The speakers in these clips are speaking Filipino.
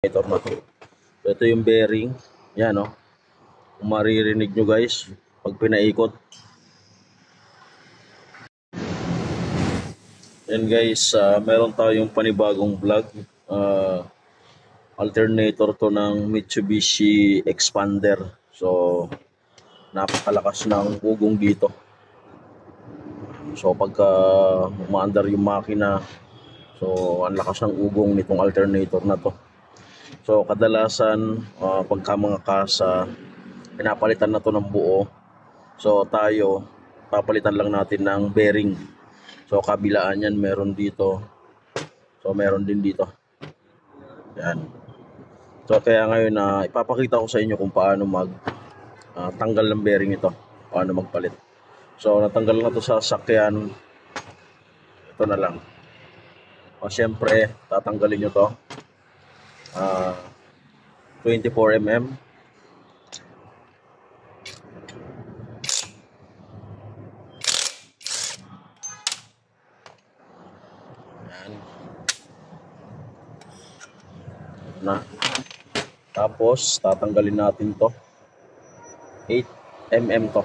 Ito na to. Ito yung bearing. Yan, no? Kung maririnig nyo guys, pag pinaikot. Yan guys, meron tayong panibagong vlog. Alternator to ng Mitsubishi Expander. So, napakalakas ng ugong dito. So, pagka umaandar yung makina, so, ang lakas ng ugong nitong alternator na to. So, kadalasan, pagka mga kasa, pinapalitan na to ng buo. So, tayo, papalitan lang natin ng bearing. So, kabilaan yan, meron dito. So, meron din dito. Yan. So, kaya ngayon ipapakita ko sa inyo kung paano tanggal ng bearing ito. Paano magpalit. So, natanggal na to sa sakyan. Ito na lang. O, syempre, tatanggalin nyo to. 24mm. Yan. Na. Tapos, tatanggalin natin to. 8mm to.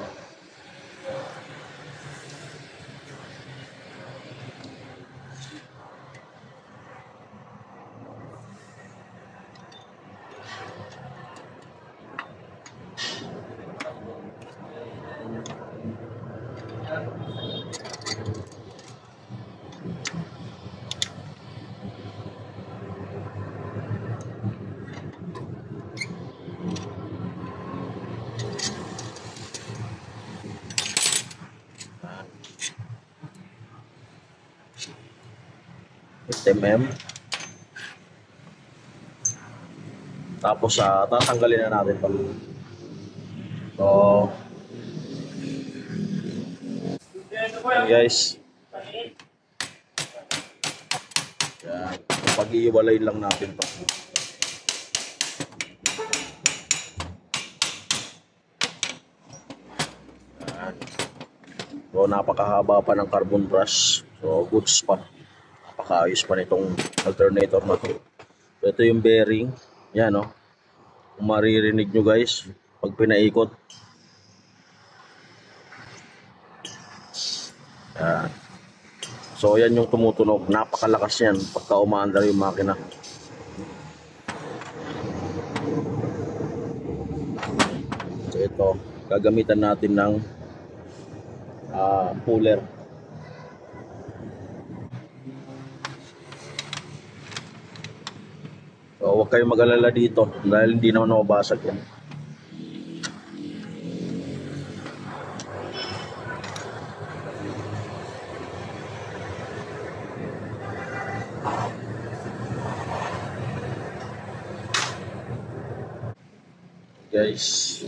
Mm. Tapos tatanggalin na natin ito. So, yan guys. Yan. Pag-iiwalay lang natin ito. Yan. So, napakahaba pa ng carbon brush. So, goods pa. Napakaayos pa nitong alternator na to. So, ito yung bearing. Yan, no? Kung maririnig nyo guys, pag pinaikot. Yan. So, yan yung tumutunog. Napakalakas yan pagka umaandar yung makina. So, ito. Gagamitan natin ng puller. So, huwag kayong mag-alala dito dahil hindi naman mabasag yan. Guys.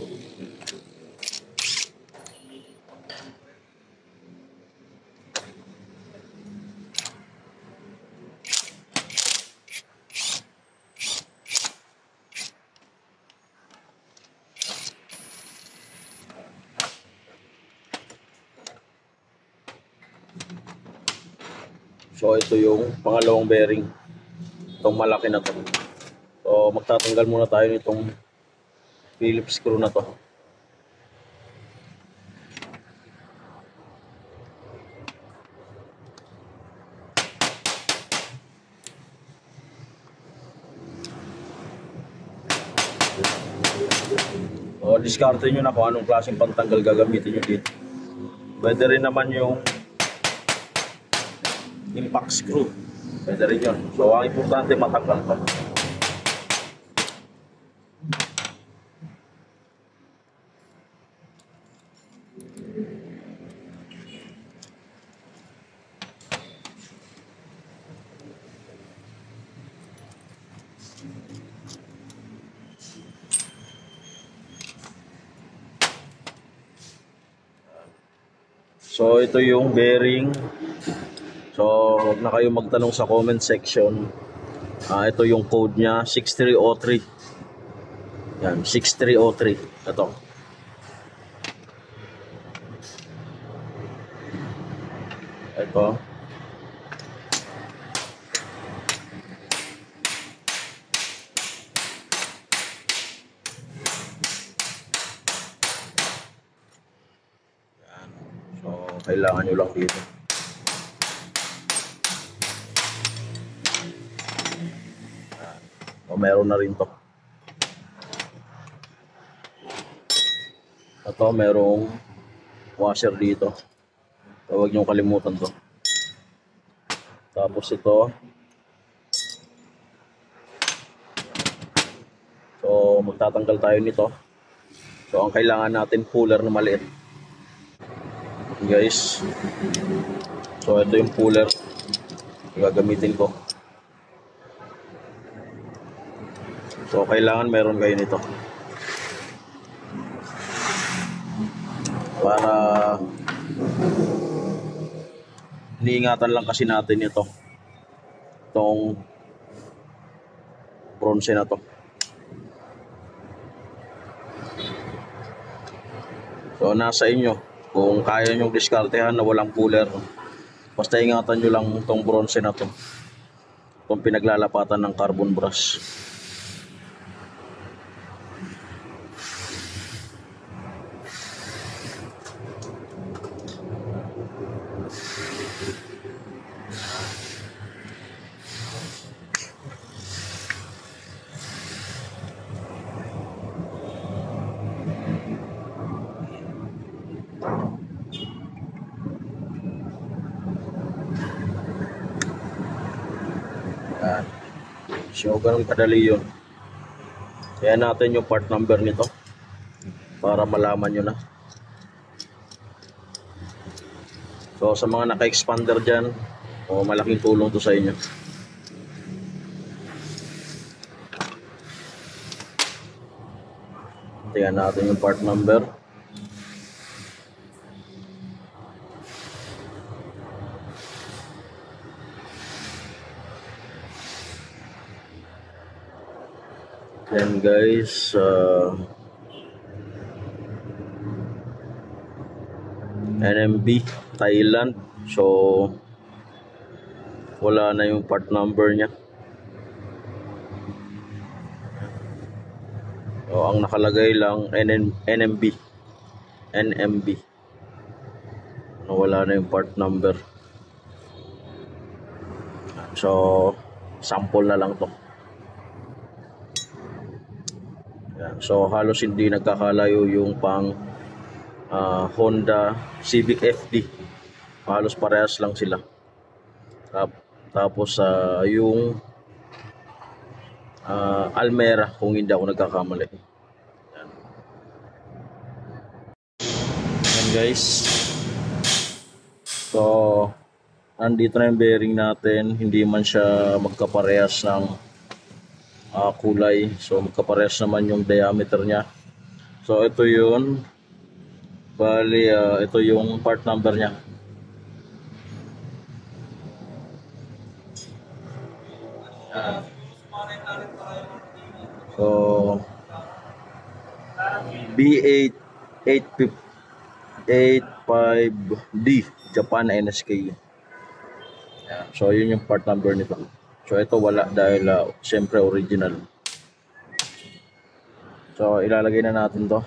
So, ito yung pangalawang bearing. Itong malaki na to. So, magtatanggal muna tayo nitong Phillips screw na to. So, diskarte nyo na kung anong klaseng pantanggal gagamitin nyo dito. Pwede rin naman yung impact screw. Pwede rin yun. So, ang importante matanggal pa. So, ito yung bearing. So, huwag na kayo magtanong sa comment section. Ito yung code niya, 6303. Yan, 6303. Ito. Ito. kailangan nyo lang dito. O, meron na rin to. Ito, merong washer dito. So, huwag nyo kalimutan to. Tapos ito. So, magtatanggal tayo nito. So, ang kailangan natin puller na maliit. Guys. So, ito yung puller. Gagamitin ko. So, kailangan meron kayo nito. Para iniingatan lang kasi natin ito. Itong bronze na to. So, nasa inyo. Kung kaya nyong diskartehan na walang puller, basta ingatan nyo lang itong bronze na to. Itong pinaglalapatan ng carbon brush. Yan. So, ganun kadali yun. Kaya natin yung part number nito para malaman nyo na. So, sa mga naka-expander dyan, malaking tulong to sa inyo. Tingnan natin yung part number. Then guys, NMB Thailand. So, wala na yung part number niya. So, ang nakalagay lang NMB. Wala na yung part number. So, sample na lang to. So, halos hindi nagkakalayo yung pang Honda Civic FD. Halos parehas lang sila. Tapos yung Almera, kung hindi ako nagkakamali. Yan guys. So, nandito na yung bearing natin. Hindi man siya magkaparehas ng kulay. So, magkaparehas naman yung diameter niya. So, ito yun. Bali, ito yung part number niya. So, B85D Japan NSK. So, yun yung part number nito. So, ito wala dahil siyempre original. So, ilalagay na natin to.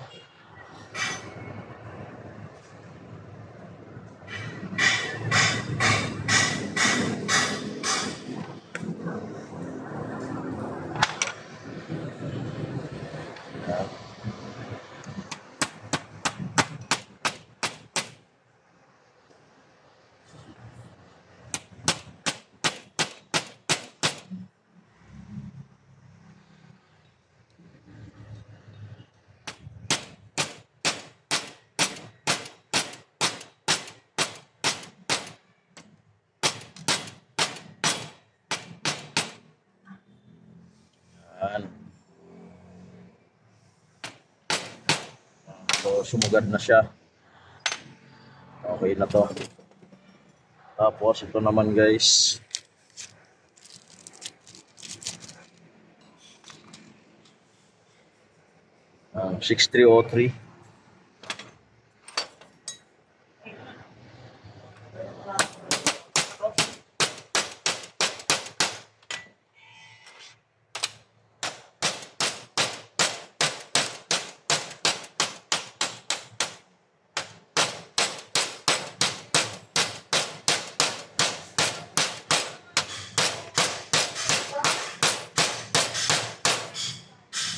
So, sumugad na siya. Okay na to. Tapos, ito naman guys. Ang 6303.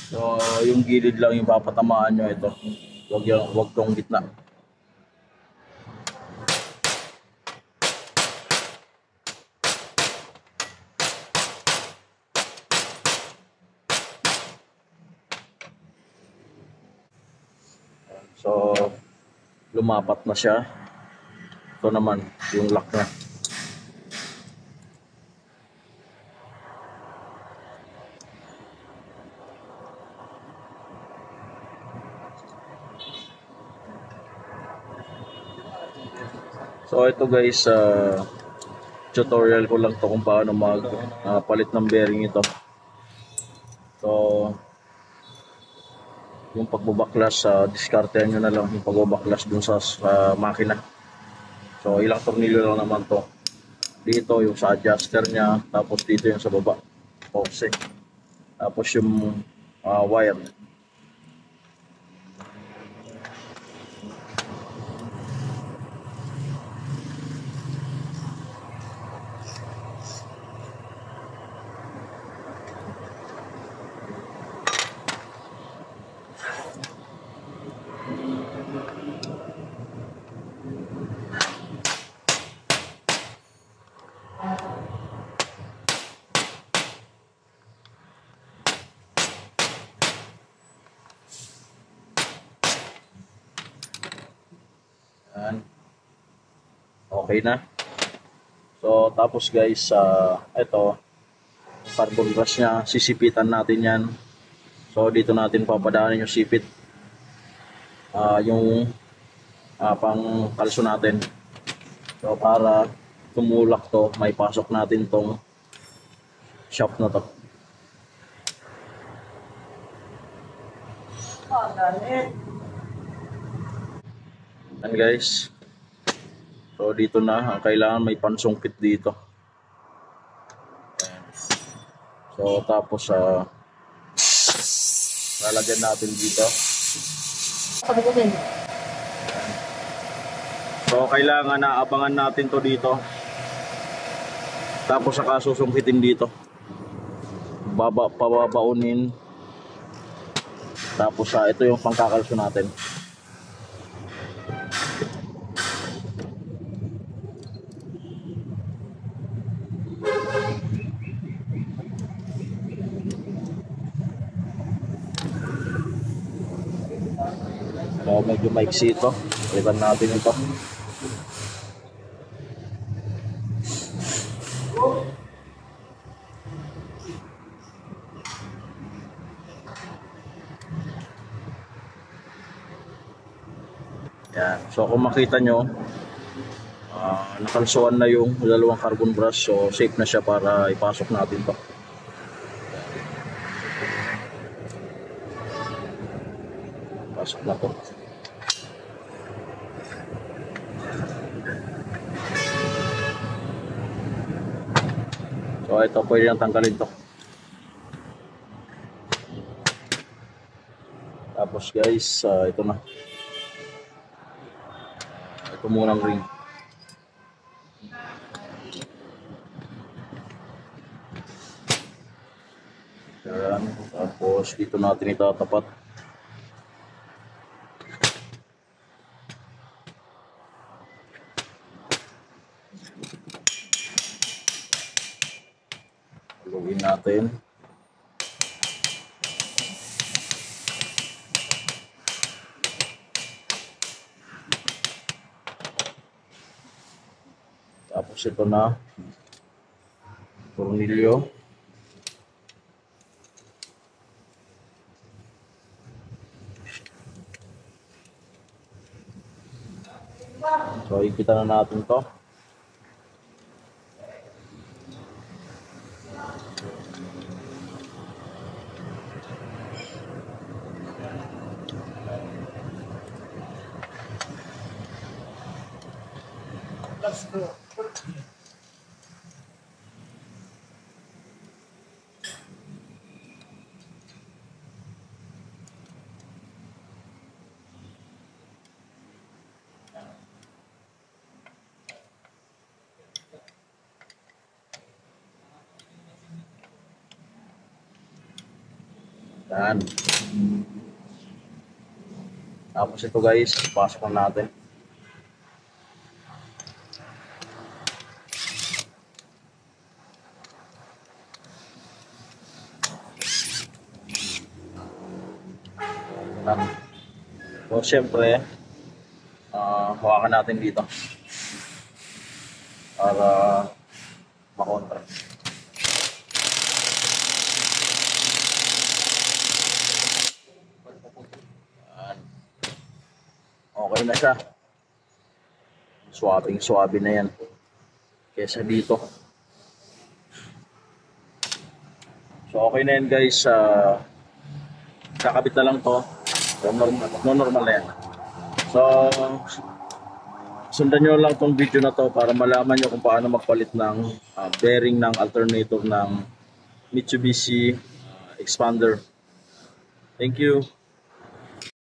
So, yung gilid lang yung papatamaan nyo ito. Wag tong gitna. So, lumapat na siya. Ito naman, yung lock na. So, ito guys, tutorial ko lang to kung paano palit ng bearing ito. So, yung pagbabaklas, diskartehan nyo na lang yung pagbabaklas dun sa makina. So, ilang tornilyo lang naman to. Dito yung sa adjuster niya, tapos dito yung sa baba, offset. Tapos yung wire. Yan. Okay na. So, tapos guys, ito, carbon brush niya, sisipitan natin yan. So, dito natin papadaanin yung sipit. Yung pang kalso natin. So, para tumulak to, may pasok natin tong shaft na to. Yan guys. So, dito na, ang kailangan may pansungkit dito. So, tapos lalagyan natin dito. So, kailangan na abangan natin to dito. Tapos saka susungkitin dito. Pababaunin. Tapos ito yung pangkakalso natin. So, medyo maiksi ito. Palitan natin ito. Yan. So, kung makita nyo, nakalsuan na yung dalawang carbon brush. So, safe na siya para ipasok natin to. Pasok na to. So, ito pwede lang tanggalin to. Tapos guys, ito na. Ito munang ring. Yan. Tapos dito natin itatapat. Gawin natin. Tapos ito na. Tornilyo. So, ikita na natin to. Let's go. Yan. Tapos ito guys, pasok na natin. So syempre, hawakan natin dito para makontra. Yan. Okay na siya. Swabing-swabe na yan. Kesa dito. So okay na yan guys. Kakabit na lang to. So, normal na yan. So, sundan nyo lang tong video na to para malaman nyo kung paano magpalit ng bearing ng alternator ng Mitsubishi Expander. Thank you.